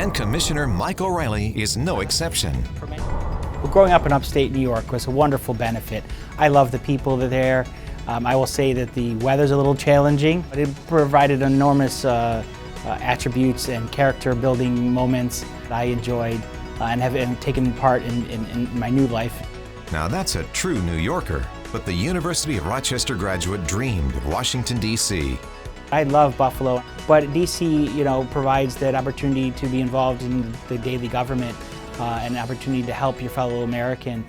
And Commissioner Mike O'Rielly is no exception. Well, growing up in upstate New York was a wonderful benefit. I love the people that are there. I will say that the weather's a little challenging, but it provided enormous attributes and character building moments that I enjoyed and have taken part in my new life. Now that's a true New Yorker, but the University of Rochester graduate dreamed of Washington, D.C. I love Buffalo, but D.C., provides that opportunity to be involved in the daily government and an opportunity to help your fellow American.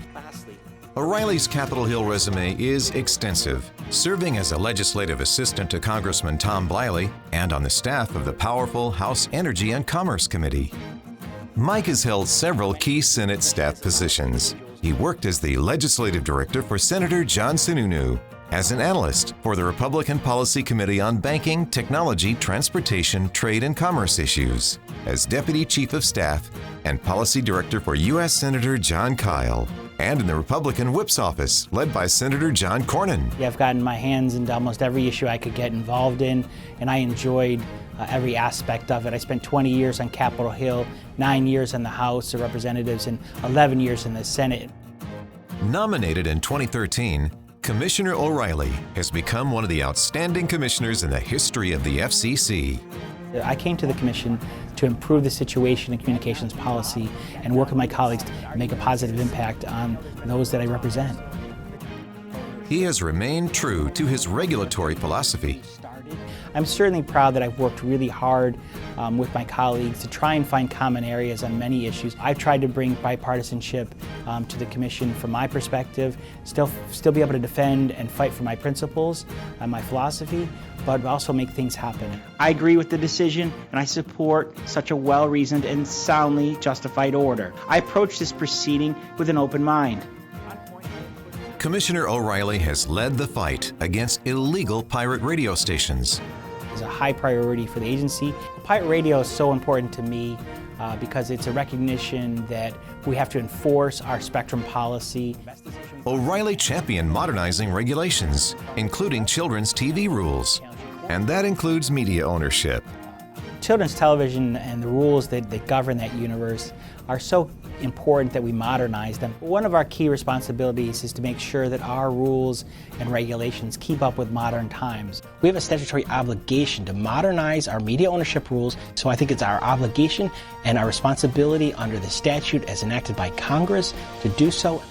O'Rielly's Capitol Hill resume is extensive, serving as a legislative assistant to Congressman Tom Bliley and on the staff of the powerful House Energy and Commerce Committee. Mike has held several key Senate staff positions. He worked as the legislative director for Senator John Sununu, as an analyst for the Republican Policy Committee on Banking, Technology, Transportation, Trade, and Commerce issues, as Deputy Chief of Staff and Policy Director for U.S. Senator Jon Kyl, and in the Republican Whip's office, led by Senator John Cornyn. I've gotten my hands into almost every issue I could get involved in, and I enjoyed every aspect of it. I spent 20 years on Capitol Hill, 9 years in the House of Representatives, and 11 years in the Senate. Nominated in 2013, Commissioner O'Rielly has become one of the outstanding commissioners in the history of the FCC. I came to the Commission to improve the situation in communications policy and work with my colleagues to make a positive impact on those that I represent. He has remained true to his regulatory philosophy. I'm certainly proud that I've worked really hard with my colleagues to try and find common areas on many issues. I've tried to bring bipartisanship to the Commission from my perspective, still be able to defend and fight for my principles and my philosophy, but also make things happen. I agree with the decision, and I support such a well-reasoned and soundly justified order. I approach this proceeding with an open mind. Commissioner O'Rielly has led the fight against illegal pirate radio stations. It's a high priority for the agency. Pirate radio is so important to me because it's a recognition that we have to enforce our spectrum policy. O'Rielly championed modernizing regulations, including children's TV rules, and that includes media ownership. Children's television and the rules that govern that universe are so important that we modernize them. One of our key responsibilities is to make sure that our rules and regulations keep up with modern times. We have a statutory obligation to modernize our media ownership rules, so I think it's our obligation and our responsibility under the statute as enacted by Congress to do so.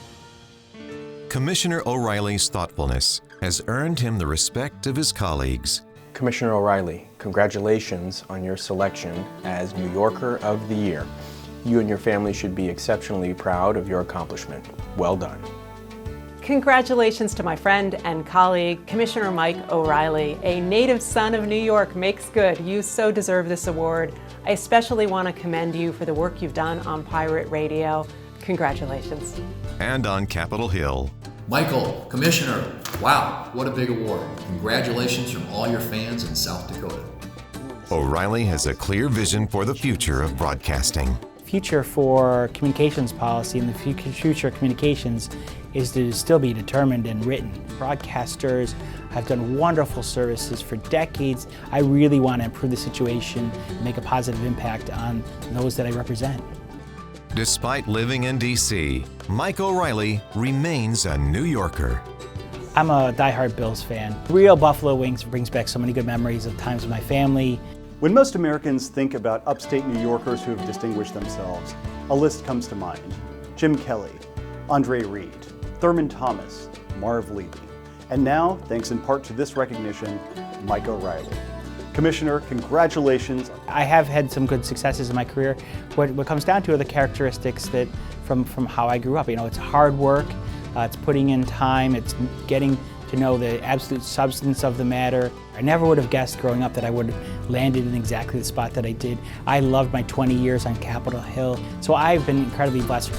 Commissioner O'Rielly's thoughtfulness has earned him the respect of his colleagues. Commissioner O'Rielly, congratulations on your selection as New Yorker of the Year. You and your family should be exceptionally proud of your accomplishment. Well done. Congratulations to my friend and colleague, Commissioner Mike O'Rielly. A native son of New York makes good. You so deserve this award. I especially want to commend you for the work you've done on pirate radio. Congratulations. And on Capitol Hill. Michael, Commissioner, wow, what a big award. Congratulations from all your fans in South Dakota. O'Rielly has a clear vision for the future of broadcasting. Future for communications policy and the future of communications is to still be determined and written. Broadcasters have done wonderful services for decades. I really want to improve the situation and make a positive impact on those that I represent. Despite living in D.C., Mike O'Rielly remains a New Yorker. I'm a diehard Bills fan. Real Buffalo Wings brings back so many good memories of times with my family. When most Americans think about upstate New Yorkers who have distinguished themselves, a list comes to mind. Jim Kelly, Andre Reed, Thurman Thomas, Marv Levy, and now, thanks in part to this recognition, Mike O'Rielly. Commissioner, congratulations. I have had some good successes in my career. What comes down to are the characteristics that from how I grew up. It's hard work, it's putting in time, it's getting to know the absolute substance of the matter. I never would have guessed growing up that I would have landed in exactly the spot that I did. I loved my 20 years on Capitol Hill, so I've been incredibly blessed.